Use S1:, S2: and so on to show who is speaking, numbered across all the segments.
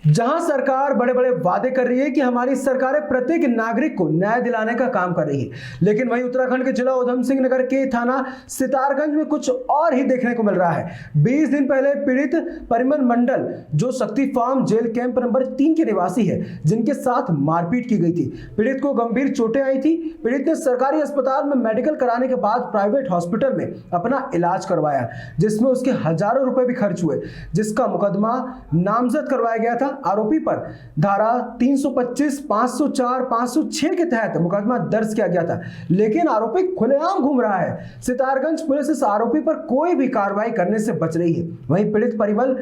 S1: जहां सरकार बड़े बड़े वादे कर रही है कि हमारी सरकारें प्रत्येक नागरिक को न्याय दिलाने का काम कर रही है, लेकिन वहीं उत्तराखंड के जिला उधम सिंह नगर के थाना सितारगंज में कुछ और ही देखने को मिल रहा है। 20 दिन पहले पीड़ित परिमल मंडल, जो शक्ति फार्म जेल कैंप नंबर 3 के निवासी है, जिनके साथ मारपीट की गई थी। पीड़ित को गंभीर चोटें आई थी। पीड़ित ने सरकारी अस्पताल में मेडिकल कराने के बाद प्राइवेट हॉस्पिटल में अपना इलाज करवाया, जिसमें उसके हजारों रुपए भी खर्च हुए, जिसका मुकदमा नामजद करवाया गया था। आरोपी पर धारा 325, 504, 506 के तहत मुकदमा दर्ज किया गया था, लेकिन आरोपी खुलेआम घूम रहा है। सितारगंज पुलिस इस आरोपी पर कोई भी कार्रवाई करने से बच रही है। वहीं पीड़ित परिमल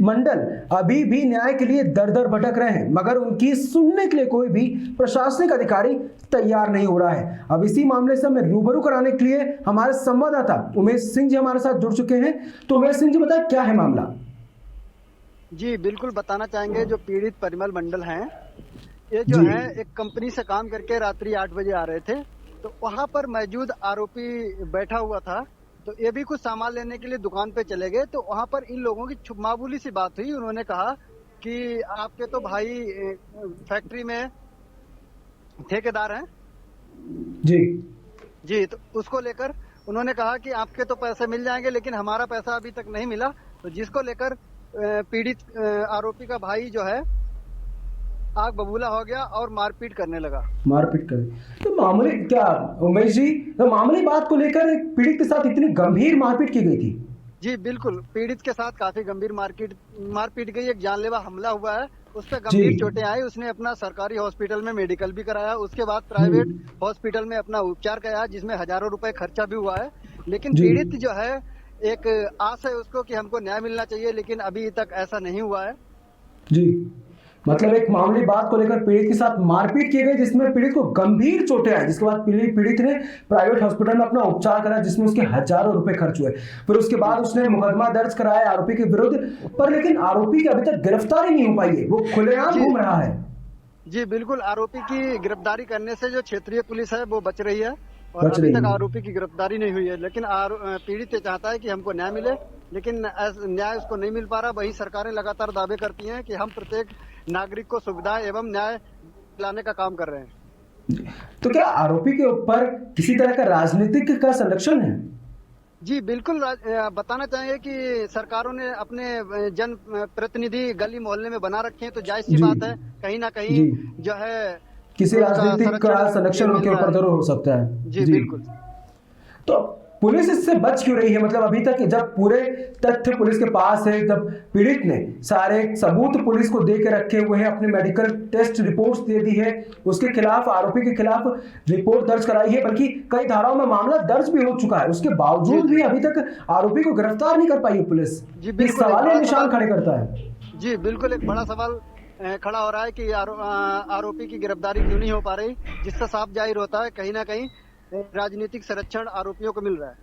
S1: मंडल अभी भी न्याय के लिए दर दर भटक रहे हैं, मगर उनकी सुनने के लिए कोई भी प्रशासनिक अधिकारी तैयार नहीं हो रहा है। अब इसी मामले से हमें रूबरू कराने के लिए हमारे संवाददाता उमेश सिंह जी हमारे साथ जुड़ चुके हैं। तो उमेश सिंह जी, बताएं क्या है मामला?
S2: जी बिल्कुल बताना चाहेंगे। जो पीड़ित परिमल मंडल हैं, ये जो है एक कंपनी से काम करके रात्रि 8 बजे आ रहे थे, तो वहां पर मौजूद आरोपी बैठा हुआ था। तो ये भी कुछ सामान लेने के लिए दुकान पे चले गए, तो वहां पर इन लोगों की मामूली सी बात हुई। उन्होंने कहा कि आपके तो भाई फैक्ट्री में ठेकेदार हैं जी, तो उसको लेकर उन्होंने कहा कि आपके तो पैसे मिल जाएंगे, लेकिन हमारा पैसा अभी तक नहीं मिला। तो जिसको लेकर पीड़ित आरोपी का भाई जो है आग बबूला हो गया और मारपीट करने लगा।
S1: तो मामूली क्या उमेश जी, तो मामूली बात को लेकर पीड़ित के साथ इतनी गंभीर मारपीट की गई थी?
S2: जी बिल्कुल, पीड़ित के साथ काफी गंभीर मारपीट गई। एक जानलेवा हमला हुआ है, उस पर गंभीर चोटें आई। उसने अपना सरकारी हॉस्पिटल में मेडिकल भी कराया, उसके बाद प्राइवेट हॉस्पिटल में अपना उपचार कराया, जिसमें हजारों रुपए खर्चा भी हुआ है। लेकिन पीड़ित जो है, एक आस है उसको कि हमको न्याय मिलना चाहिए, लेकिन अभी तक ऐसा नहीं हुआ है।
S1: जी, मतलब एक मामूली बात को लेकर पीड़ित के साथ मारपीट की गई, जिसमें पीड़ित को गंभीर चोटें आई, जिसके बाद पीड़ित ने प्राइवेट हॉस्पिटल में अपना उपचार कराया, जिसमें उसके हजारों रुपए खर्च हुए। फिर उसके बाद उसने मुकदमा दर्ज कराया आरोपी के विरुद्ध पर, लेकिन आरोपी की अभी तक गिरफ्तारी नहीं हो पाई है, वो खुलेआम घूम रहा है।
S2: जी बिल्कुल, आरोपी की गिरफ्तारी करने से जो क्षेत्रीय पुलिस है वो बच रही है और अभी तक आरोपी की गिरफ्तारी नहीं हुई है। लेकिन पीड़ित चाहता है कि हमको न्याय मिले, लेकिन न्याय उसको नहीं मिल पा रहा। वही सरकारें लगातार दावे करती हैं कि हम प्रत्येक नागरिक को सुविधा एवं न्याय दिलाने का काम कर रहे हैं।
S1: तो क्या आरोपी के ऊपर किसी तरह का राजनीतिक का संरक्षण है?
S2: जी बिल्कुल, बताना चाहेंगे कि सरकारों ने अपने जन प्रतिनिधि गली मोहल्ले में बना रखे हैं, तो जायज सी बात है कहीं ना कहीं जो है
S1: किसी राजनीतिक का संरक्षण उनके ऊपर जरूर हो सकता है।
S2: जी बिल्कुल।
S1: तो पुलिस इससे बच क्यों रही है? मतलब अभी तक जब पूरे तथ्य पुलिस के पास है, जब पीड़ित ने सारे सबूत पुलिस को दे के रखे हुए हैं, अपने मेडिकल टेस्ट रिपोर्ट्स दे दी है, उसके खिलाफ, आरोपी के खिलाफ रिपोर्ट दर्ज कराई है, बल्कि कई धाराओं में मामला दर्ज भी हो चुका है, उसके बावजूद भी अभी तक आरोपी को गिरफ्तार नहीं कर पाई है पुलिस। इस सवाल में निशान खड़े करता है।
S2: जी बिल्कुल, एक बड़ा सवाल खड़ा हो रहा है कि आरोपी की गिरफ्तारी क्यों नहीं हो पा रही, जिससे साफ जाहिर होता है कहीं ना कहीं राजनीतिक संरक्षण आरोपियों को मिल रहा है।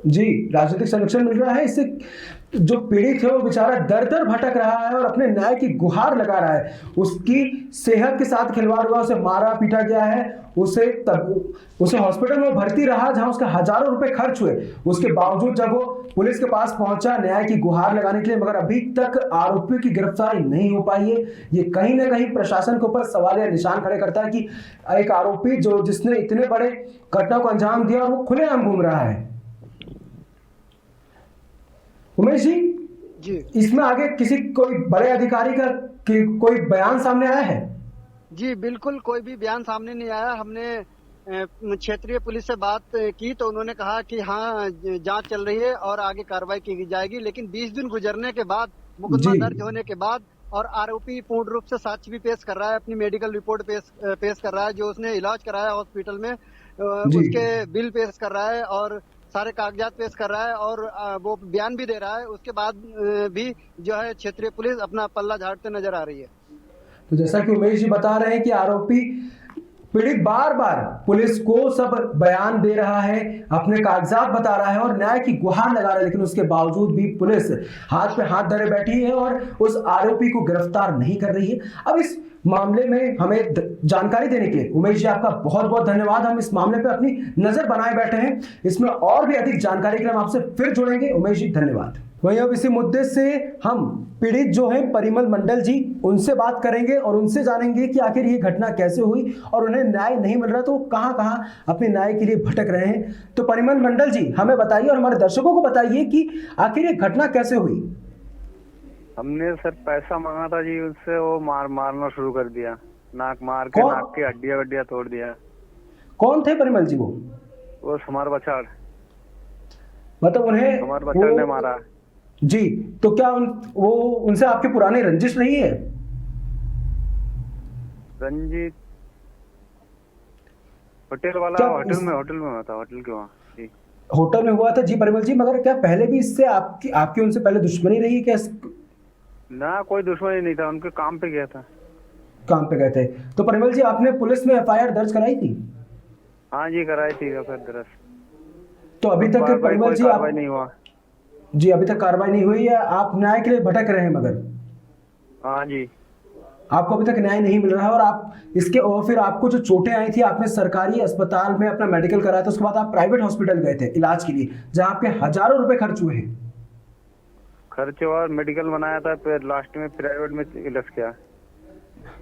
S1: जी, राजनीतिक संरक्षण मिल रहा है। इससे जो पीड़ित है वो बेचारा दर दर भटक रहा है और अपने न्याय की गुहार लगा रहा है। उसकी सेहत के साथ खिलवाड़ हुआ, उसे मारा पीटा गया है, उसे हॉस्पिटल में भर्ती रहा जहां उसका हजारों रुपए खर्च हुए। उसके बावजूद जब वो पुलिस के पास पहुंचा न्याय की गुहार लगाने के लिए, मगर अभी तक आरोपी की गिरफ्तारी नहीं हो पाई है। ये कहीं ना कहीं प्रशासन के ऊपर सवाल या निशान खड़े करता है कि एक आरोपी जिसने इतने बड़े घटना को अंजाम दिया और वो खुलेआम घूम रहा है। उमेश जी, इसमें आगे कोई बड़े अधिकारी का कोई बयान सामने आया है?
S2: जी बिल्कुल, कोई भी बयान सामने नहीं आया। हमने क्षेत्रीय पुलिस से बात की तो उन्होंने कहा कि हाँ, जांच चल रही है और आगे कार्रवाई की जाएगी। लेकिन 20 दिन गुजरने के बाद, मुकदमा दर्ज होने के बाद, और आरोपी पूर्ण रूप से साक्ष्य भी पेश कर रहा है, अपनी मेडिकल रिपोर्ट पेश कर रहा है, जो उसने इलाज कराया हॉस्पिटल में, उसके बिल पेश कर रहा है और सारे कागजात पेश कर रहा है और वो बयान भी दे रहा है। उसके बाद भी जो है क्षेत्रीय पुलिस अपना पल्ला झाड़ते नजर आ रही है।
S1: तो जैसा कि उमेश जी बता रहे हैं कि आरोपी पीड़ित बार बार पुलिस को सब बयान दे रहा है, अपने कागजात बता रहा है और न्याय की गुहार लगा रहा है, लेकिन उसके बावजूद भी पुलिस हाथ पे हाथ धरे बैठी है और उस आरोपी को गिरफ्तार नहीं कर रही है। अब इस मामले में हमें जानकारी देने के लिए उमेश जी आपका बहुत बहुत धन्यवाद। हम इस मामले पे अपनी नजर बनाए बैठे हैं, इसमें और भी अधिक जानकारी के लिए हम आपसे फिर जुड़ेंगे। उमेश जी धन्यवाद। वहीं अब इसी मुद्दे से हम पीड़ित जो हैं परिमल मंडल जी, उनसे बात करेंगे और उनसे जानेंगे कि आखिर ये घटना कैसे हुई और उन्हें न्याय नहीं मिल रहा तो वो कहाँ कहाँ अपने न्याय के लिए भटक रहे हैं। तो परिमल मंडल जी हमें बताइए और हमारे दर्शकों को बताइए कि आखिर ये घटना कैसे हुई।
S3: हमने सर पैसा मांगा था जी उससे, वो मारना शुरू कर दिया, नाक मार के
S1: कौन?
S3: नाक की हड्डियां तोड़ दिया।
S1: कौन थे परिमल जी
S3: वो समार बछाड़
S1: मतलब उन्हें
S3: समार बछाड़ ने
S1: वो
S3: मारा।
S1: जी, तो क्या वो उनसे आपकी पुरानी रंजिश रही है?
S3: रंजीत होटल वाला,
S1: क्या
S3: होटल में हुआ था, होटल के वहाँ जी।
S1: होटल में हुआ था जी परिमल जी, मगर क्या पहले भी इससे आपकी आपकी उनसे पहले दुश्मनी रही है क्या?
S3: ना कोई दुश्मनी नहीं था, उनके काम पे गया था।
S1: काम पे गए थे। तो परिमल जी आपने पुलिस में एफआईआर दर्ज कराई थी?
S3: हाँ जी कराई थी फिर दरअसल।
S1: तो अभी तक परिमल जी आप
S3: कार्रवाई नहीं हुआ।
S1: जी अभी तक कार्रवाई नहीं हुई है, आप न्याय के लिए भटक रहे हैं मगर
S3: हाँ जी।
S1: आपको अभी तक न्याय नहीं मिल रहा है और आप इसके और फिर आपको जो चोटें आई थी आपने सरकारी अस्पताल में अपना मेडिकल कराया था, उसके बाद आप प्राइवेट हॉस्पिटल गए थे इलाज के लिए जहां पे हजारों रुपए खर्च हुए हैं।
S3: खर्च और मेडिकल बनाया था, फिर लास्ट में प्राइवेट में इलाज किया।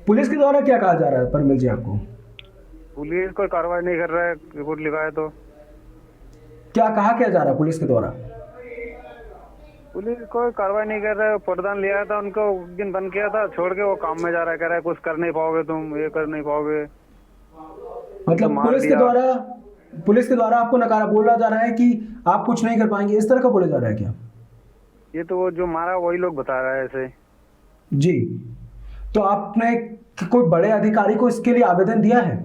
S1: पुलिस के द्वारा क्या कहा जा रहा है परिमल जी आपको?
S3: पुलिस कोई कार्रवाई नहीं कर रहा है, रिपोर्ट लिखा है तो।
S1: क्या कहा क्या जा रहा है पुलिस के द्वारा?
S3: पुलिस कोई कार्रवाई नहीं कर रहा है। प्रधान लिया था उनको, उस दिन बंद किया था, छोड़ के वो काम में जा रहा है, कह रहा है कुछ कर नहीं पाओगे तुम, ये कर नहीं पाओगे।
S1: मतलब
S3: मार दिया।
S1: पुलिस के द्वारा आपको नकारा बोला जा रहा है कि आप कुछ नहीं कर पाएंगे, इस तरह का बोला जा रहा है क्या?
S3: ये तो वो जो मारा वही लोग बता रहा है ऐसे।
S1: जी, तो आपने कोई बड़े अधिकारी को इसके लिए आवेदन दिया है?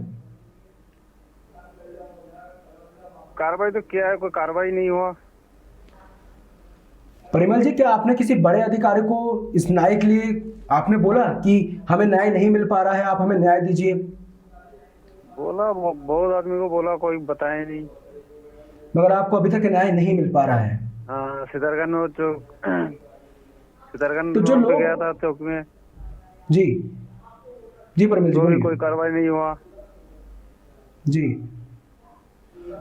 S3: कार्रवाई तो किया है, कोई कार्रवाई नहीं हुआ।
S1: परिमल जी क्या आपने किसी बड़े अधिकारी को इस न्याय के लिए आपने बोला कि हमें न्याय नहीं मिल पा रहा है, आप हमें न्याय दीजिए?
S3: बोला, बहुत आदमी को बोला, कोई बताया नहीं।
S1: मगर आपको अभी तक न्याय नहीं मिल पा रहा है?
S3: हाँ, सितारगंज में जो सितारगंज
S1: तो जो
S3: रोड पे
S1: लोग
S3: गया था चौक में,
S1: जी जी परिमल जी
S3: तो भी
S1: बोलिए।
S3: कोई कार्रवाई नहीं हुआ।
S1: जी,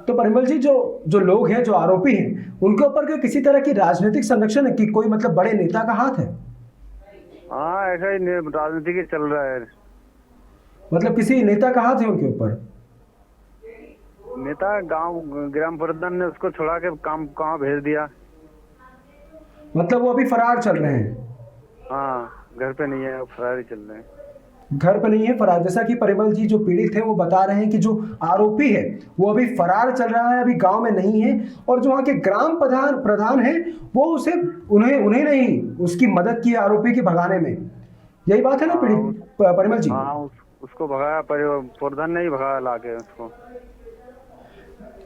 S1: तो परिमल जी जो लोग हैं, जो आरोपी हैं, उनके ऊपर क्या किसी तरह की राजनीतिक संरक्षण है कि कोई मतलब बड़े नेता का हाथ है?
S3: हाँ, ऐसा ही राजनीति के चल रहा है।
S1: मतलब किसी नेता का हाथ है उनके ऊपर?
S3: नेता गांव ग्राम प्रधान ने उसको छुड़ा के काम कहाँ भेज दिया।
S1: मतलब वो अभी फरार चल रहे हैं?
S3: हाँ, घर पे नहीं है, वो फरार ही चल रहे हैं।
S1: घर पे नहीं है, फरार। जैसा कि परिमल जी जो पीड़ित है वो बता रहे हैं कि जो आरोपी है वो अभी फरार चल रहा है, अभी गांव में नहीं है और जो वहाँ के ग्राम प्रधान है वो उसे उन्हें नहीं उसकी मदद की आरोपी की भगाने में। यही बात है ना पीड़ित परिमल जी?
S3: हाँ, उसको भगाया, प्रधान ने ही भगाया लाके उसको।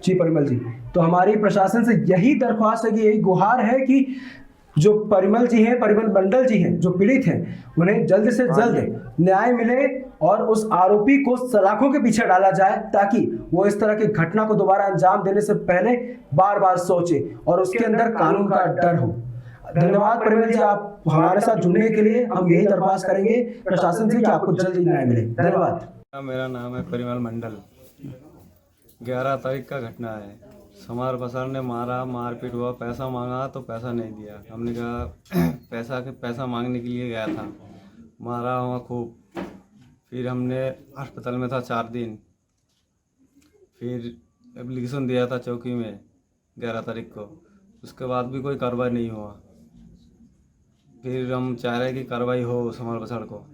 S1: जी परिमल जी, तो हमारी प्रशासन से यही दरख्वास्त है कि यही गुहार है कि जो परिमल जी हैं, परिमल मंडल जी हैं, जो पीड़ित हैं, उन्हें जल्द से जल्द न्याय मिले और उस आरोपी को सलाखों के पीछे डाला जाए ताकि वो इस तरह की घटना को दोबारा अंजाम देने से पहले बार बार सोचे और उसके अंदर कानून का डर हो। धन्यवाद परिमल जी, आप हमारे साथ जुड़ने के लिए। हम यही दरख्वास्त करेंगे प्रशासन से कि आपको जल्द न्याय मिले। धन्यवाद।
S4: मेरा नाम है परिमल मंडल। 11 तारीख का घटना है। समार बसार ने मारा, मारपीट हुआ, पैसा मांगा तो पैसा नहीं दिया। हमने कहा पैसा मांगने के लिए गया था, मारा हुआ खूब। फिर हमने अस्पताल में था 4 दिन, फिर एप्लीकेशन दिया था चौकी में 11 तारीख को, उसके बाद भी कोई कार्रवाई नहीं हुआ। फिर हम चाह रहे हैं कि कार्रवाई हो समार बसार को।